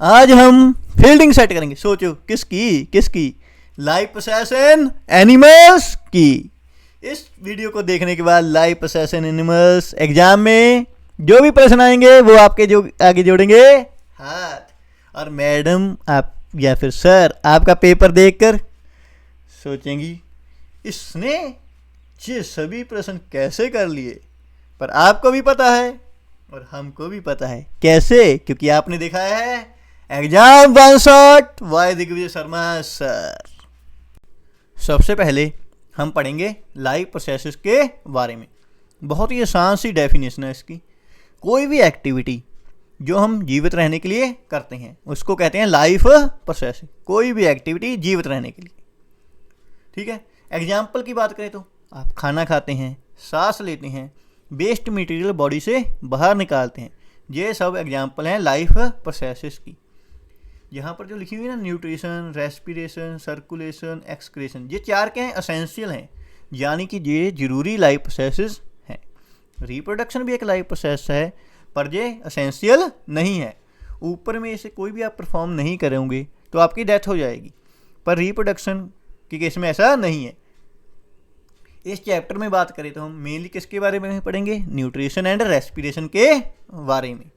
आज हम fielding set करेंगे। सोचो किसकी लाइफ प्रोसेस इन एनिमल्स की। इस वीडियो को देखने के बाद life process in animals exam में जो भी प्रश्न आएंगे वो आपके जो आगे जोड़ेंगे हाथ, और मैडम आप या फिर सर आपका पेपर देखकर सोचेंगी इसने ये सभी प्रश्न कैसे कर लिए। पर आपको भी पता है और हमको भी पता है कैसे, क्योंकि आपने देखा है exam one shot by Digvijay Sharma sir. सबसे पहले हम पढ़ेंगे लाइफ प्रोसेसेस के बारे में। बहुत ही आसान सी डेफिनेशन है इसकी। कोई भी एक्टिविटी जो हम जीवित रहने के लिए करते हैं उसको कहते हैं लाइफ प्रोसेस। कोई भी एक्टिविटी जीवित रहने के लिए, ठीक है। एग्जाम्पल की बात करें तो आप खाना खाते हैं, सांस लेते हैं, वेस्ट मटेरियल बॉडी से बाहर निकालते हैं। ये सब एग्जाम्पल हैं लाइफ प्रोसेसेस की। यहाँ पर जो लिखी हुई है ना, न्यूट्रिशन, रेस्पिरेशन, सर्कुलेशन, एक्सक्रेशन, ये चार क्या हैं, असेंशियल हैं, यानी कि ये जरूरी लाइफ प्रोसेसेस हैं। रिप्रोडक्शन भी एक लाइफ प्रोसेस है पर ये असेंशियल नहीं है। ऊपर में इसे कोई भी आप परफॉर्म नहीं करोगे तो आपकी डेथ हो जाएगी, पर रिप्रोडक्शन के केस में ऐसा नहीं है। इस चैप्टर में बात करें तो हम मेनली किसके बारे में पढ़ेंगे, न्यूट्रिशन एंड रेस्पिरेशन के बारे में।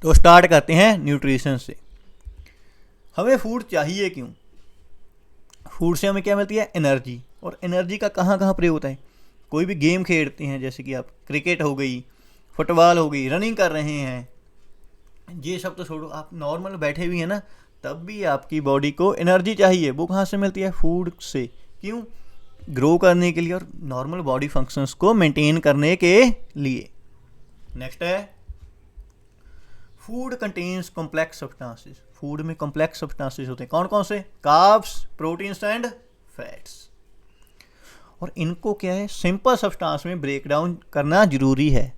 तो स्टार्ट करते हैं न्यूट्रिशन से। हमें फूड चाहिए क्यों? फूड से हमें क्या मिलती है, एनर्जी। और एनर्जी का कहाँ कहाँ प्रयोग होता है। कोई भी गेम खेलते हैं, जैसे कि आप क्रिकेट हो गई, फुटबॉल हो गई, रनिंग कर रहे हैं, ये सब तो छोड़ो, आप नॉर्मल बैठे हुए हैं ना, तब भी आपकी बॉडी को एनर्जी चाहिए। वो कहाँ से मिलती है, फूड से। क्यों? ग्रो करने के लिए और नॉर्मल बॉडी फंक्शंस को मेंटेन करने के लिए। नेक्स्ट है food contains complex substances. Food में कॉम्प्लेक्स सब्सटेंसेस होते हैं, कौन कौन से, कार्ब्स, प्रोटीन्स एंड फैट्स। और इनको क्या है, सिंपल सब्सटेंस में ब्रेक डाउन करना जरूरी है।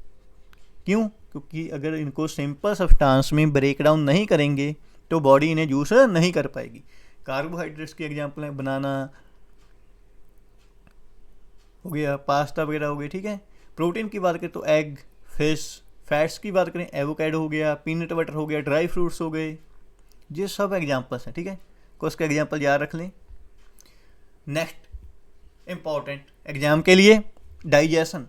क्यों? क्योंकि अगर इनको सिंपल सब्सटेंस में ब्रेक डाउन नहीं करेंगे तो बॉडी इन्हें यूज नहीं कर पाएगी। कार्बोहाइड्रेट्स की एग्जांपल है बनाना हो गया, पास्ता वगैरह हो गए, ठीक है। प्रोटीन की बात करें तो एग, फिश। फैट्स की बात करें एवोकाडो हो गया, पीनट बटर हो गया, ड्राई फ्रूट्स हो गए। ये सब एग्जांपल्स हैं, ठीक है। कुछ का एग्जांपल याद रख लें। नेक्स्ट इंपॉर्टेंट एग्जाम के लिए डाइजेशन।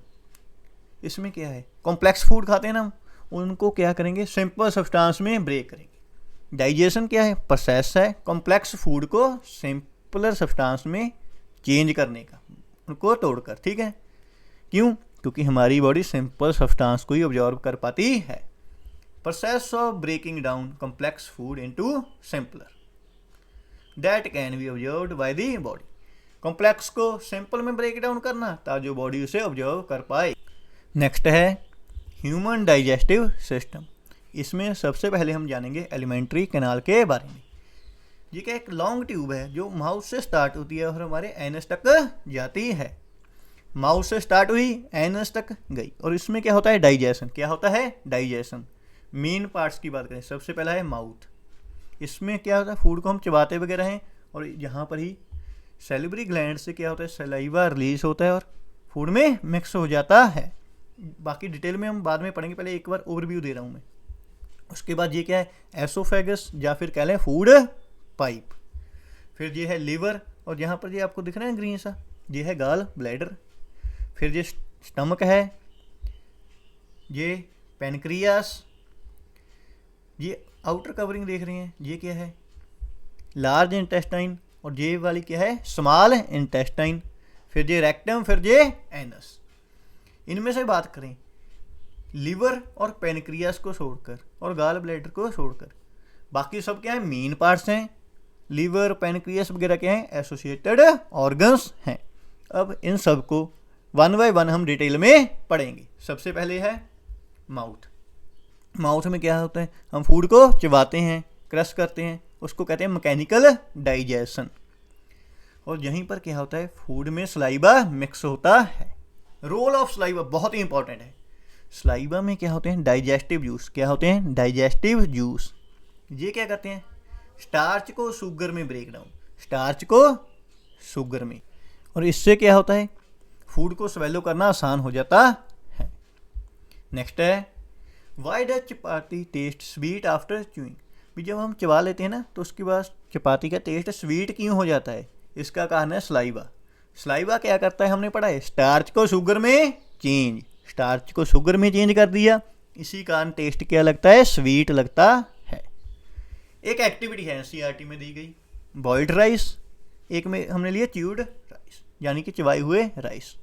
इसमें क्या है, कॉम्प्लेक्स फूड खाते हैं ना हम, उनको क्या करेंगे, सिंपल सब्सटेंस में ब्रेक करेंगे। डाइजेशन क्या है, प्रोसेस है कॉम्प्लेक्स फूड को सिंपलर सब्सटेंस में चेंज करने का, उनको तोड़कर, ठीक है। क्यों? क्योंकि हमारी बॉडी सिंपल सब्सटेंस को ही ऑब्जॉर्व कर पाती है। Process of breaking down complex food into simpler that can be absorbed by the body. Complex को सिंपल में ब्रेक डाउन करना ताकि जो बॉडी उसे ऑब्जर्व कर पाए। नेक्स्ट है ह्यूमन डाइजेस्टिव सिस्टम। इसमें सबसे पहले हम जानेंगे एलिमेंट्री कैनाल के बारे में। ये क्या, एक लॉन्ग ट्यूब है जो माउथ से स्टार्ट होती है और हमारे एनस तक जाती है। माउथ से स्टार्ट हुई, एनस तक गई, और इसमें क्या होता है, डाइजेशन। क्या होता है, डाइजेशन। मेन पार्ट्स की बात करें, सबसे पहला है माउथ। इसमें क्या होता है, फूड को हम चबाते वगैरह हैं, और यहाँ पर ही सैलिवरी ग्लैंड से क्या होता है, सलाइवा रिलीज होता है और फूड में मिक्स हो जाता है। बाकी डिटेल में हम बाद में पढ़ेंगे, पहले एक बार ओवरव्यू दे रहा हूँ मैं। उसके बाद ये क्या है, एसोफेगस या फिर कह लें फूड पाइप। फिर ये है लीवर, और यहाँ पर ये आपको दिख रहा है ग्रीन सा, ये है गाल ब्लैडर। फिर ये स्टमक है, ये पेनक्रियास, ये आउटर कवरिंग देख रहे हैं, ये क्या है, लार्ज इंटेस्टाइन, और ये वाली क्या है, स्मॉल इंटेस्टाइन। फिर ये रेक्टम, फिर ये एनस। इनमें से बात करें लीवर और पेनक्रियास को छोड़कर और गाल ब्लैडर को छोड़कर, बाकी सब क्या है, मेन पार्ट्स हैं। लीवर, पेनक्रियास वगैरह क्या हैं, एसोसिएटेड ऑर्गन्स हैं। अब इन सब को वन बाय वन हम डिटेल में पढ़ेंगे। सबसे पहले है माउथ। माउथ में क्या होता है, हम फूड को चबाते हैं, क्रश करते हैं, उसको कहते हैं मैकेनिकल डाइजेशन। और यहीं पर क्या होता है, फूड में सलाइवा मिक्स होता है। रोल ऑफ सलाइवा बहुत ही इंपॉर्टेंट है। सलाइवा में क्या होते हैं, डाइजेस्टिव जूस। क्या होते हैं, डाइजेस्टिव जूस। ये क्या करते हैं, स्टार्च को शुगर में ब्रेक डाउन, स्टार्च को शुगर में, और इससे क्या होता है, फूड को स्वेलो करना आसान हो जाता है। नेक्स्ट है why does chapati test sweet after chewing. भी जब हम चबा लेते हैं ना तो उसके बाद चपाती का टेस्ट स्वीट क्यों हो जाता है? इसका कारण है सलाइवा। सलाइवा क्या करता है हमने पढ़ा है, स्टार्च को शुगर में चेंज, स्टार्च को शुगर में चेंज कर दिया, इसी कारण टेस्ट क्या लगता है, स्वीट लगता है। एक एक्टिविटी है एनसीईआरटी में दी गई, बॉइल्ड राइस, एक में हमने लिया च्यूड राइस यानी कि चबाए हुए राइस।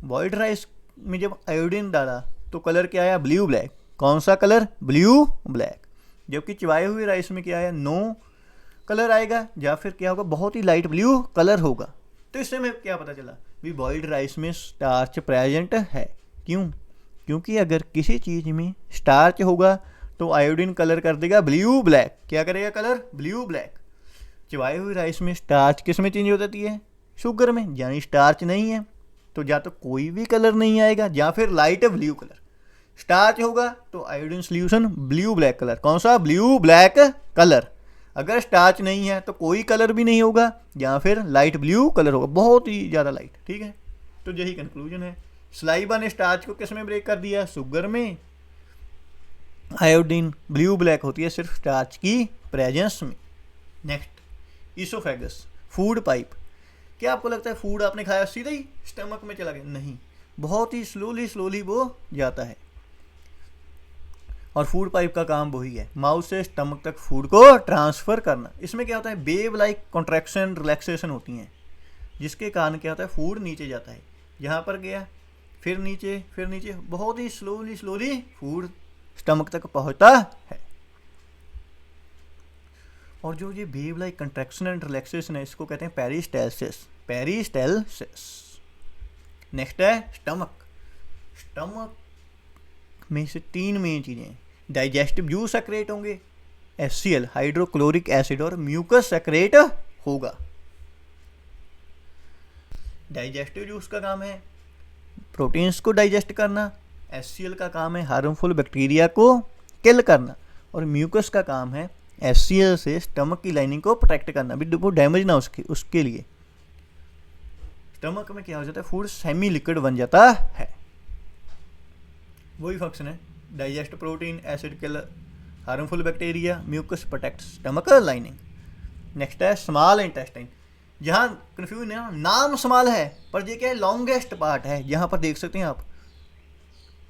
बॉइल्ड राइस में जब आयोडीन डाला तो कलर क्या आया, ब्लू ब्लैक। कौन सा कलर, ब्लू ब्लैक। जबकि चबाए हुए राइस में क्या आया, नो कलर आएगा या फिर क्या होगा, बहुत ही लाइट ब्लू कलर होगा। तो इससे हमें क्या पता चला भी बॉइल्ड राइस में स्टार्च प्रेजेंट है। क्यों? क्योंकि अगर किसी चीज़ में स्टार्च होगा तो आयोडीन कलर कर देगा ब्लू ब्लैक। क्या करेगा कलर, ब्लू ब्लैक। चबाई हुई राइस में स्टार्च किस में चेंज हो जाती है, शुगर में, यानी स्टार्च नहीं है तो या तो कोई भी कलर नहीं आएगा या फिर लाइट ब्लू कलर। स्टार्च होगा तो iodine solution blue black colour. कौन सा, ब्लू ब्लैक कलर। अगर स्टार्च नहीं है तो कोई कलर भी नहीं होगा या फिर लाइट ब्लू कलर होगा, बहुत ही ज़्यादा लाइट। ठीक है, तो यही कंक्लूजन है। सलाइवा ने स्टार्च को किस में ब्रेक कर दिया, शुगर में। आयोडीन ब्लू ब्लैक होती है सिर्फ स्टार्च की प्रेजेंस में। Next, oesophagus, food pipe. क्या आपको लगता है फूड आपने खाया सीधा ही स्टमक में चला गया? नहीं, बहुत ही स्लोली वो जाता है। और फूड पाइप का काम वही है, माउथ से स्टमक तक फूड को ट्रांसफ़र करना। इसमें क्या होता है, वेव लाइक कॉन्ट्रैक्शन रिलैक्सेशन होती हैं, जिसके कारण क्या होता है, फूड नीचे जाता है। यहाँ पर गया, फिर नीचे, बहुत ही स्लोली फूड स्टमक तक पहुँचता है। और जो ये wave like contraction and relaxation है, इसको कहते हैं पेरिस्टालसिस। नेक्स्ट है स्टमक। स्टमक में से 3 मेन चीज़ें, डाइजेस्टिव जूस सेक्रेट होंगे, HCl हाइड्रोक्लोरिक एसिड, और म्यूकस सेक्रेट होगा। डाइजेस्टिव जूस का काम है प्रोटीन्स को डाइजेस्ट करना, HCl का काम है हार्मफुल बैक्टीरिया को किल करना, और म्यूकस का काम है HCl से स्टमक की लाइनिंग को प्रोटेक्ट करना, भी वो डैमेज ना उसके लिए। स्टमक में क्या हो जाता है, फूड सेमी लिक्विड बन जाता है। वही फंक्शन है, digest protein, acid kill, harmful bacteria, mucus protect stomach lining. Next है स्मॉल इंटेस्टाइन। जहाँ कन्फ्यूजन है, नाम स्मॉल है पर ये क्या है, लॉन्गेस्ट पार्ट है। यहाँ पर देख सकते हैं आप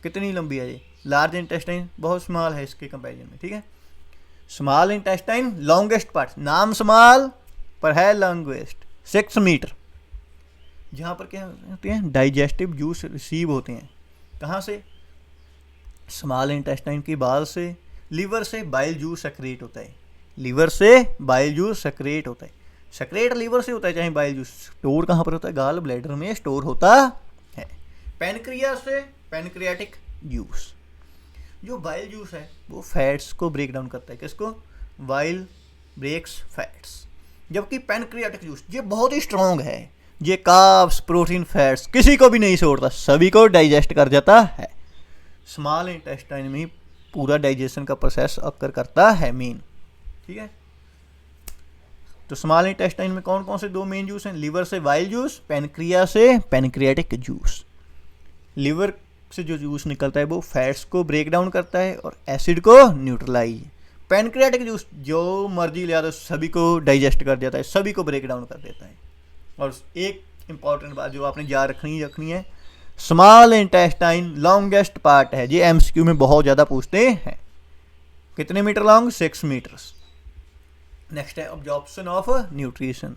कितनी लंबी है ये। लार्ज इंटेस्टाइन बहुत स्मॉल है इसके कंपेरिजन में। ठीक है, स्मॉल इंटेस्टाइन लॉन्गेस्ट पार्ट, नाम स्मॉल पर है लॉन्गेस्ट, 6 मीटर। जहाँ पर क्या होते हैं, डाइजेस्टिव जूस रिसीव होते हैं। कहाँ से, स्मॉल इंटेस्टाइन की बाल से। लीवर से बाइल जूस सेक्रेट होता है, लीवर से बाइल जूस सेक्रेट होता है। सेक्रेट लीवर से होता है, चाहे बाइल जूस स्टोर कहाँ पर होता है, गाल ब्लैडर में स्टोर होता है। पैनक्रियास से पैनक्रियाटिक जूस, जो बाइल जूस है वो फैट्स को ब्रेक डाउन करता है। किसको, बाइल ब्रेक्स फैट्स। जबकि पैनक्रियाटिक जूस ये बहुत ही स्ट्रॉन्ग है, ये कार्ब्स, प्रोटीन, फैट्स किसी को भी नहीं छोड़ता, सभी को डाइजेस्ट कर जाता है। स्मॉल इंटेस्टाइन में ही पूरा डाइजेशन का प्रोसेस अक्कर करता है मेन। ठीक है, तो स्मॉल इंटेस्टाइन में कौन कौन से 2 मेन जूस हैं, लीवर से बाइल जूस, पैनक्रिया से पैनक्रियाटिक जूस। लीवर से जो जूस निकलता है वो फैट्स को ब्रेक डाउन करता है और एसिड को न्यूट्रलाइज। पैनक्रियाटिक जूस जो मर्जी ले आता है सभी को डाइजेस्ट कर देता है, सभी को ब्रेक डाउन कर देता है। और एक इंपॉर्टेंट बात जो आपने याद रखनी है, स्मॉल इंटेस्टाइन लॉन्गेस्ट पार्ट है। ये MCQ में बहुत ज़्यादा पूछते हैं। कितने मीटर लॉन्ग, 6 मीटर्स। नेक्स्ट है ऑब्जॉर्प्शन ऑफ न्यूट्रिएंट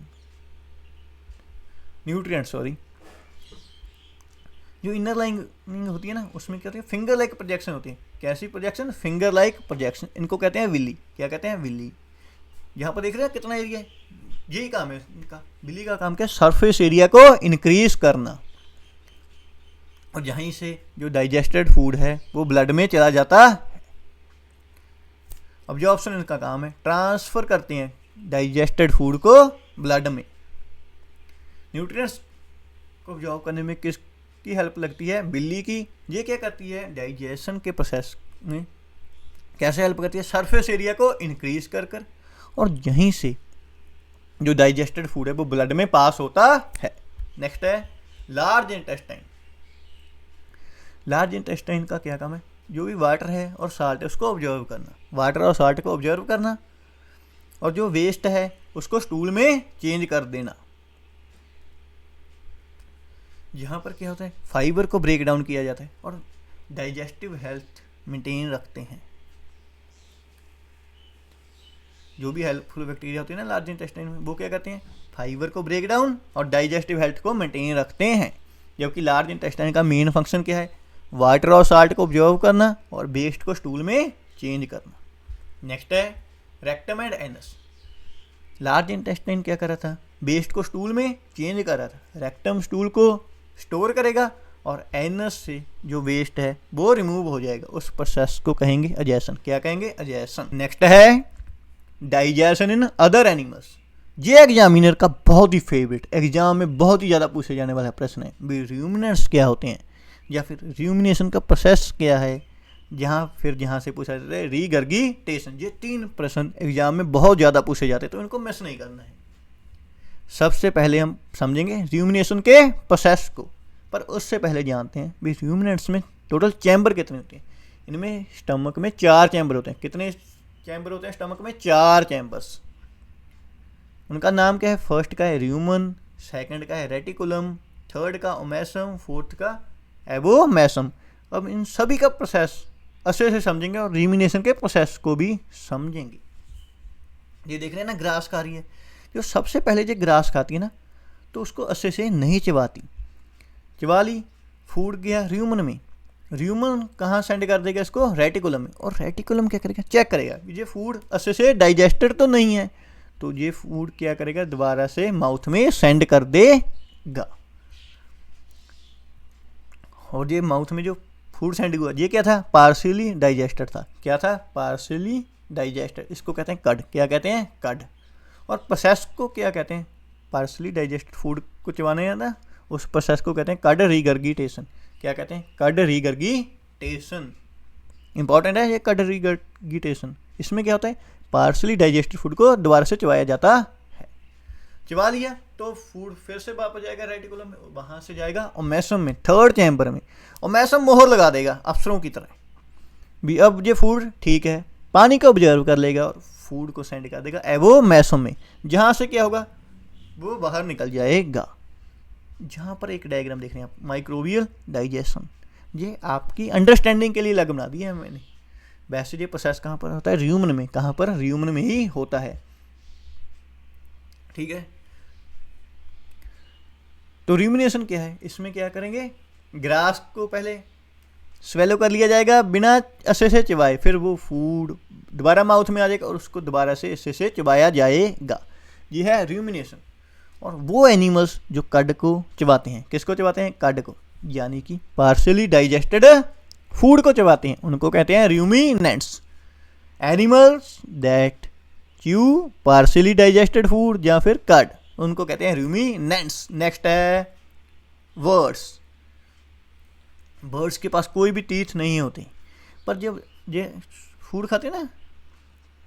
जो इनर लाइनिंग होती है ना, उसमें क्या होती है, फिंगर लाइक प्रोजेक्शन होती है। कैसी प्रोजेक्शन, फिंगर लाइक प्रोजेक्शन। इनको कहते हैं विली। क्या कहते हैं, विली। यहाँ पर देख रहे हैं कितना एरिया है, यही काम है इनका। विली का काम क्या है, सरफेस एरिया को इंक्रीज करना, और यहीं से जो डाइजेस्टेड फूड है वो ब्लड में चला जाता है। अब्जॉर्प्शन इनका काम है, ट्रांसफ़र करते हैं डाइजेस्टेड फूड को ब्लड में। न्यूट्रिएंट्स को अब्जॉर्ब करने में किसकी हेल्प लगती है, बिल्ली की। ये क्या करती है, डाइजेशन के प्रोसेस में कैसे हेल्प करती है, सरफेस एरिया को इंक्रीज कर और यहीं से जो डाइजेस्टेड फूड है वो ब्लड में पास होता है। नेक्स्ट है लार्ज इंटेस्टाइन। लार्ज इंटेस्टाइन का क्या काम है, जो भी वाटर है और साल्ट है उसको ऑब्जर्व करना, वाटर और साल्ट को ऑब्जर्व करना और जो वेस्ट है उसको स्टूल में चेंज कर देना। यहाँ पर क्या होता है, फाइबर को ब्रेक डाउन किया जाता है और डाइजेस्टिव हेल्थ मेंटेन रखते हैं। जो भी हेल्पफुल बैक्टीरिया होते हैं ना लार्ज इंटेस्टाइन में, वो क्या करते हैं, फाइबर को ब्रेक डाउन और डाइजेस्टिव हेल्थ को मेंटेन रखते हैं। जबकि लार्ज इंटेस्टाइन का मेन फंक्शन क्या है, वाटर और साल्ट को ऑब्जर्व करना और वेस्ट को स्टूल में चेंज करना। नेक्स्ट है rectum and anus. Large intestine क्या कर रहा था, वेस्ट को स्टूल में चेंज कर रहा था। रेक्टम स्टूल को स्टोर करेगा और एनस से जो वेस्ट है वो रिमूव हो जाएगा। उस प्रोसेस को कहेंगे अजेशन। क्या कहेंगे, अजेशन। नेक्स्ट है डाइजेशन इन अदर एनिमल्स। ये एग्जामिनर का बहुत ही फेवरेट, एग्जाम में बहुत ही ज़्यादा पूछे जाने वाला प्रश्न है भी, रूमिनेंट्स क्या होते हैं या फिर रूमिनेशन का प्रोसेस क्या है। जहाँ से पूछा जाता है रीगर्गिटेशन। ये 3 प्रश्न एग्जाम में बहुत ज़्यादा पूछे जाते हैं, तो इनको मिस नहीं करना है। सबसे पहले हम समझेंगे रूमिनेशन के प्रोसेस को, पर उससे पहले जानते हैं भी रूमिनेंट्स में टोटल चैम्बर कितने होते हैं। इनमें स्टमक में 4 चैम्बर होते हैं। कितने चैम्बर होते हैं स्टमक में? 4 चैम्बर्स। उनका नाम क्या है, फर्स्ट का है र्यूमन, सेकंड का है रेटिकुलम, थर्ड का ओमेसम, फोर्थ का एबोमेसम। अब इन सभी का प्रोसेस अच्छे से समझेंगे और रूमिनेशन के प्रोसेस को भी समझेंगे। ये देख रहे हैं ना, ग्रास खा रही है। जो सबसे पहले जो ग्रास खाती है ना, तो उसको अच्छे से नहीं चबाती। चबा ली, फूड गया र्यूमन में। र्यूमन कहाँ सेंड कर देगा इसको, रेटिकुलम में। और रेटिकुलम क्या करेगा, चेक करेगा ये फूड अच्छे से डाइजेस्टेड तो नहीं है, तो ये फूड क्या करेगा, दोबारा से माउथ में सेंड कर देगा। और ये माउथ में जो फूड सेंड हुआ, ये क्या था, पार्शियली डाइजेस्टेड था। क्या था, पार्शियली डाइजेस्टेड। इसको कहते हैं कड। क्या कहते हैं, कड। और प्रोसेस को क्या कहते हैं, पार्शियली डाइजेस्टेड फूड को चबाने जाता, उस प्रोसेस को कहते हैं कड रीगर्गिटेशन। क्या कहते हैं, कड रीगर्गिटेशन। इंपॉर्टेंट है ये कड रीगर्गिटेशन। इसमें क्या होता है, पार्शियली डाइजेस्टेड फूड को दोबारा से चबाया जाता है। चबा लिया तो फूड फिर से वापस जाएगा रेटिकुलम में, वहाँ से जाएगा ओमेसम में, थर्ड चैम्बर में। ओमेसम मोहर लगा देगा अफसरों की तरह भी। अब ये फूड ठीक है, पानी को ऑब्जर्व कर लेगा और फूड को सेंड कर देगा एबोमेसम में, जहाँ से क्या होगा, वो बाहर निकल जाएगा। जहाँ पर एक डायग्राम देख रहे हैं आप, माइक्रोबियल डाइजेशन। ये आपकी अंडरस्टैंडिंग के लिए अलग बना दिया है मैंने। वैसे ये प्रोसेस कहाँ पर होता है, र्यूमन में। कहाँ पर, र्यूमन में ही होता है। ठीक है, तो र्यूमिनेशन क्या है, इसमें क्या करेंगे, ग्रास को पहले स्वेलो कर लिया जाएगा बिना अच्छे से चबाए, फिर वो फूड दोबारा माउथ में आ जाएगा और उसको दोबारा से अच्छे से चबाया जाएगा। ये है र्यूमिनेशन। और वो एनिमल्स जो कड को चबाते हैं, किसको चबाते हैं, कड को, यानी कि पार्शियली डाइजेस्टेड फूड को चबाते हैं, उनको कहते हैं ruminants. Animals that chew partially digested food या फिर कड, उनको कहते हैं र्यूमिनेंट्स। नेक्स्ट है बर्ड्स। बर्ड्स के पास कोई भी टीथ नहीं होते, पर जब ये फूड खाते हैं ना,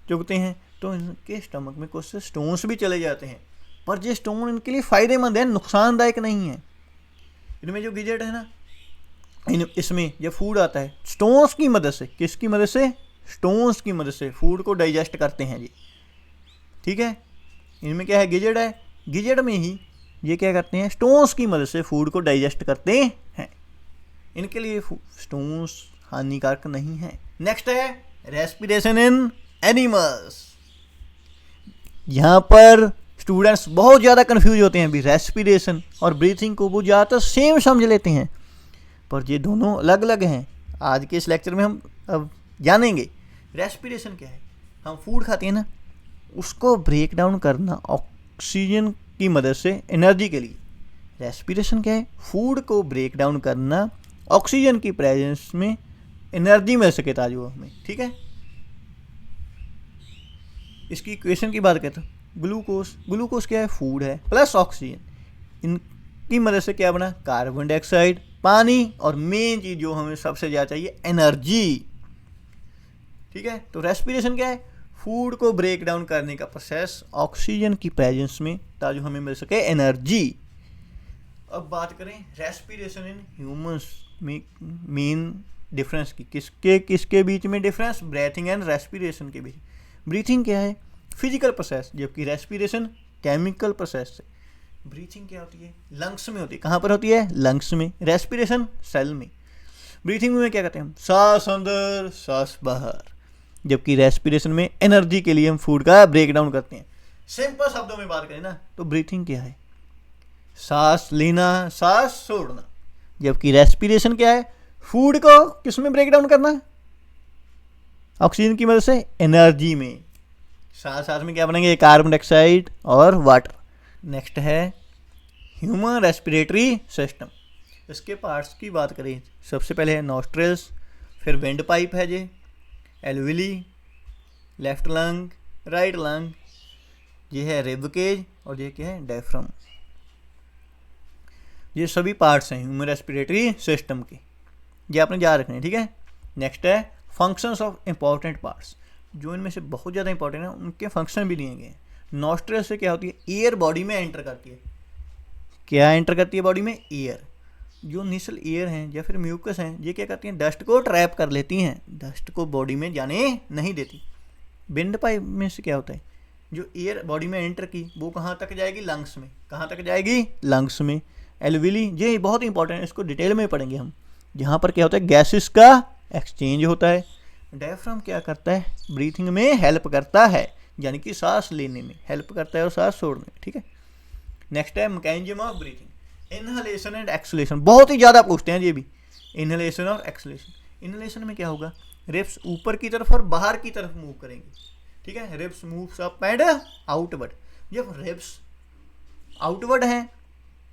चुगते हैं, तो इनके स्टमक में कुछ स्टोन्स भी चले जाते हैं। पर ये स्टोन इनके लिए फ़ायदेमंद है, नुकसानदायक नहीं है। इनमें जो गिजेट है ना, इसमें जब फूड आता है स्टोन्स की मदद से, किसकी मदद से, स्टोन्स की मदद से फूड को डाइजेस्ट करते हैं जी। ठीक है, इनमें क्या है, गिजेट है, गिजेट में ही ये क्या करते हैं, स्टोन्स की मदद से फूड को डाइजेस्ट करते हैं। इनके लिए स्टोन्स हानिकारक नहीं है। नेक्स्ट है रेस्पिरेशन इन एनिमल्स। यहाँ पर स्टूडेंट्स बहुत ज़्यादा कंफ्यूज होते हैं भी, रेस्पिरेशन और ब्रीथिंग को वो ज़्यादातर सेम समझ लेते हैं, पर ये दोनों अलग अलग हैं। आज के इस लेक्चर में हम अब जानेंगे रेस्पिरेशन क्या है। हम फूड खाते हैं ना, उसको ब्रेक डाउन करना ऑक्सीजन की मदद से एनर्जी के लिए। रेस्पिरेशन क्या है, फूड को ब्रेक डाउन करना ऑक्सीजन की प्रेजेंस में एनर्जी मिल सके ताजो हमें। ठीक है, इसकी इक्वेशन की बात करते हैं, ग्लूकोज क्या है, फूड है प्लस ऑक्सीजन, इनकी मदद से क्या बना, कार्बन डाइऑक्साइड, पानी, और मेन चीज जो हमें सबसे ज़्यादा चाहिए, एनर्जी। ठीक है, तो रेस्पिरेशन क्या है, फूड को ब्रेक डाउन करने का प्रोसेस ऑक्सीजन की प्रेजेंस में ताकि हमें मिल सके एनर्जी। अब बात करें रेस्पिरेशन इन ह्यूमंस में मेन डिफरेंस की, किसके बीच में डिफरेंस, ब्रीथिंग एंड रेस्पिरेशन के बीच। ब्रीथिंग क्या है, फिजिकल प्रोसेस, जबकि रेस्पिरेशन केमिकल प्रोसेस से। ब्रीथिंग क्या होती है? लंग्स में होती है। कहाँ पर होती है? लंग्स में। रेस्पिरेशन सेल में। ब्रीथिंग में क्या कहते हैं हम? सांस अंदर सांस बाहर। जबकि रेस्पिरेशन में एनर्जी के लिए हम फूड का ब्रेक डाउन करते हैं। सिंपल शब्दों में बात करें ना तो ब्रीथिंग क्या है? सांस लेना, सांस छोड़ना। जबकि रेस्पिरेशन क्या है? फूड को किस में ब्रेक डाउन करना? ऑक्सीजन की मदद से एनर्जी में। साथ साथ में क्या बनेंगे? कार्बन डाइऑक्साइड और वाटर। नेक्स्ट है ह्यूमन रेस्पिरेटरी सिस्टम। इसके पार्ट्स की बात करें, सबसे पहले है नॉस्ट्रल्स, फिर विंड पाइप है जे, एल्विली, लेफ्ट लंग, राइट लंग, ये है रिब केज और ये क्या है? डायफ्राम। ये सभी पार्ट्स हैं ह्यूमन रेस्पिरेटरी सिस्टम के, ये आपने याद रखने हैं, ठीक है। नेक्स्ट है फंक्शंस ऑफ इंपॉर्टेंट पार्ट्स। जो इनमें से बहुत ज़्यादा इंपॉर्टेंट है उनके फंक्शन भी दिए गए हैं। नॉस्ट्रल से क्या होती है? एयर बॉडी में एंटर करती है। क्या एंटर करती है बॉडी में? एयर। जो निसल एयर हैं या फिर म्यूकस हैं, ये क्या करती हैं? डस्ट को ट्रैप कर लेती हैं, डस्ट को बॉडी में जाने नहीं देती। विंड पाइप में से क्या होता है? जो एयर बॉडी में एंटर की वो कहाँ तक जाएगी? लंग्स में। कहाँ तक जाएगी? लंग्स में। एल्विली, ये बहुत इंपॉर्टेंट है, इसको डिटेल में पढ़ेंगे हम। यहाँ पर क्या होता है? गैसेस का एक्सचेंज होता है। डायफ्राम क्या करता है? ब्रीथिंग में हेल्प करता है, यानी कि सांस लेने में हेल्प करता है और सांस छोड़ने में, ठीक है। नेक्स्ट है mechanism of breathing, inhalation and acceleration. बहुत ही ज़्यादा पूछते हैं ये भी, इनहलेशन और एक्सलेशन। इनहलेशन में क्या होगा? रिब्स ऊपर की तरफ और बाहर की तरफ मूव करेंगे, ठीक है। Ribs moves up and outward. जब रिब्स आउटवर्ड हैं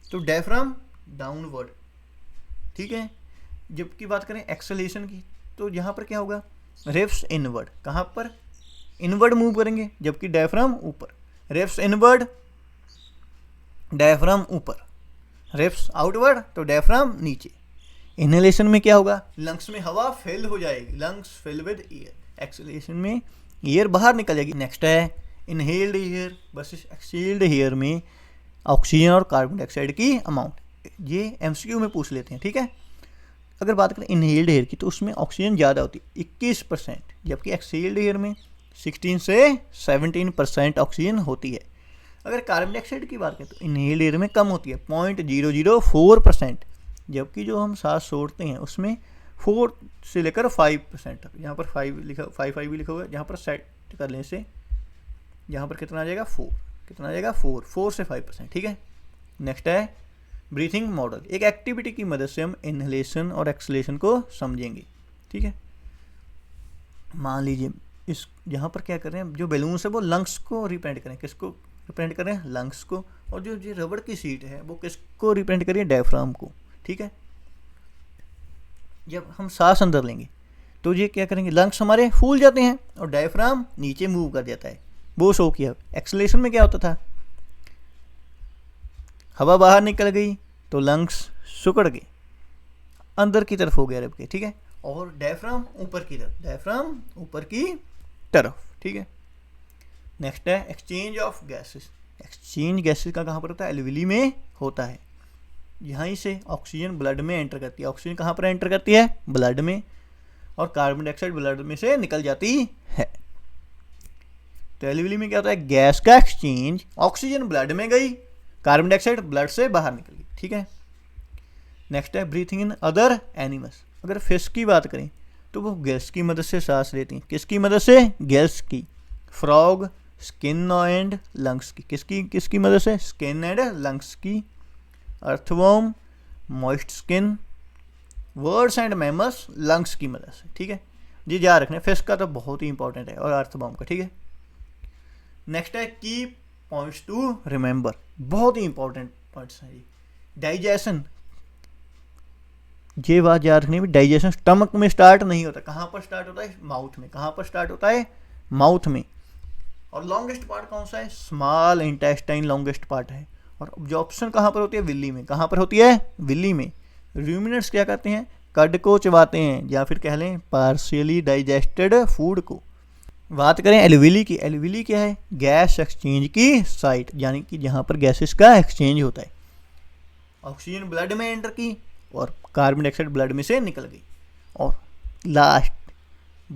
तो डायफ्राम डाउनवर्ड, ठीक है। जबकि बात करें एक्सलेशन की तो यहाँ पर क्या होगा? Ribs inward. कहाँ पर? इनवर्ड मूव करेंगे, जबकि डायफ्राम ऊपर। रिब्स इनवर्ड, डायफ्राम ऊपर। रिब्स आउटवर्ड तो डायफ्राम नीचे। इनहेलेशन में क्या होगा? लंग्स में हवा फिल हो जाएगी, lungs fill with air. Exhalation में एयर बाहर निकल जाएगी। नेक्स्ट है inhaled air versus exhaled air में ऑक्सीजन और कार्बन डाइऑक्साइड की अमाउंट। ये एमसीक्यू में पूछ लेते हैं, ठीक है। अगर बात करें इनहेल्ड एयर की तो उसमें ऑक्सीजन ज़्यादा होती है 21%, जबकि एक्सहेल्ड एयर में 16 से 17% ऑक्सीजन होती है। अगर कार्बन डाइऑक्साइड की बात करें तो इनहेल्ड एयर में कम होती है 0.004%, जबकि जो हम सांस छोड़ते हैं उसमें 4 से लेकर 5% तक। यहाँ पर 5 भी लिखा हुआ है, यहाँ पर सेट कर लें से, यहाँ पर कितना आ जाएगा? 4। कितना आ जाएगा? 4 से 5%, ठीक है। नेक्स्ट है ब्रीथिंग मॉडल। एक एक्टिविटी की मदद से हम इनहेलेशन और एक्सलेशन को समझेंगे, ठीक है। मान लीजिए इस यहाँ पर क्या कर रहे हैं? जो बैलून्स है वो लंग्स को रिप्रेजेंट करें। किसको रिप्रेजेंट कर रहे हैं? लंग्स को। और जो ये रबड़ की सीट है वो किसको रिप्रेजेंट करिए? डायफ्राम को, ठीक है। जब हम सांस अंदर लेंगे तो ये क्या करेंगे? लंग्स हमारे फूल जाते हैं और डायफ्राम नीचे मूव कर जाता है, वो शो किया। एक्सलेशन में क्या होता था? हवा बाहर निकल गई तो लंग्स सिकुड़ गए, अंदर की तरफ हो गया रब के, ठीक है। और डायफ्राम ऊपर की तरफ, डायफ्राम ऊपर की तरफ, ठीक है। नेक्स्ट है exchange of gases. Exchange gases का कहाँ पर होता है? एल्विली में होता है। यहीं से ऑक्सीजन ब्लड में एंटर करती है। ऑक्सीजन कहाँ पर एंटर करती है? ब्लड में। और कार्बन डाइऑक्साइड ब्लड में से निकल जाती है। तो एल्विली में क्या होता है? गैस का एक्सचेंज। ऑक्सीजन ब्लड में गई, कार्बन डाइऑक्साइड ब्लड से बाहर निकल गई, ठीक है। नेक्स्ट है ब्रीथिंग इन अदर एनिमल्स। अगर फिश की बात करें तो वो गैस की मदद से सांस लेती हैं। किसकी मदद से? गैस की। फ्रॉग स्किन एंड लंग्स की। किसकी मदद से? स्किन एंड लंग्स की। Earthworm moist skin. Words and mammals lungs की मदद से, ठीक है। जी याद रखना, फिश का तो बहुत ही इंपॉर्टेंट है और अर्थवर्म का, ठीक है। नेक्स्ट है की पॉइंट्स टू रिमेंबर। बहुत ही इंपॉर्टेंट पॉइंट्स हैं ये। डाइजेशन, ये बात याद रखनी है, डाइजेशन स्टमक में स्टार्ट नहीं होता। कहाँ पर स्टार्ट होता है? माउथ में। कहाँ पर स्टार्ट होता है? माउथ में। और लॉन्गेस्ट पार्ट कौन सा है? स्मॉल इंटेस्टाइन लॉन्गेस्ट पार्ट है। और ऑब्जॉर्प्शन कहाँ पर होती है? विल्ली में। कहाँ पर होती है? विल्ली में। रूमिनेंट्स क्या करते हैं? कड को चबाते हैं, या फिर कह लें पार्शियली डाइजेस्टेड फूड को। बात करें एल्विली की। एल्विली क्या है? गैस एक्सचेंज की साइट, यानी कि जहाँ पर गैसेस का एक्सचेंज होता है। ऑक्सीजन ब्लड में एंटर की और कार्बन डाइऑक्साइड ब्लड में से निकल गई। और लास्ट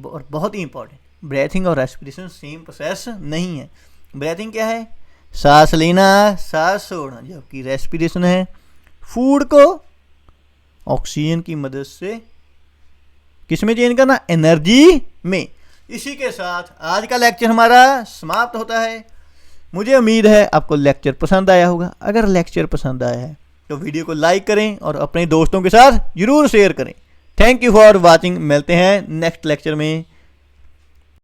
और बहुत ही इंपॉर्टेंट ब्रेथिंग और रेस्पिरेशन सेम प्रोसेस नहीं है। ब्रेथिंग क्या है, सांस लेना सांस छोड़ना, जबकि रेस्पिरेशन है फूड को ऑक्सीजन की मदद से किस में चेंज करना, एनर्जी में। इसी के साथ आज का लेक्चर हमारा समाप्त होता है। मुझे उम्मीद है आपको लेक्चर पसंद आया होगा। अगर लेक्चर पसंद आया है तो वीडियो को लाइक करें और अपने दोस्तों के साथ जरूर शेयर करें। Thank you for watching. मिलते हैं नेक्स्ट लेक्चर में।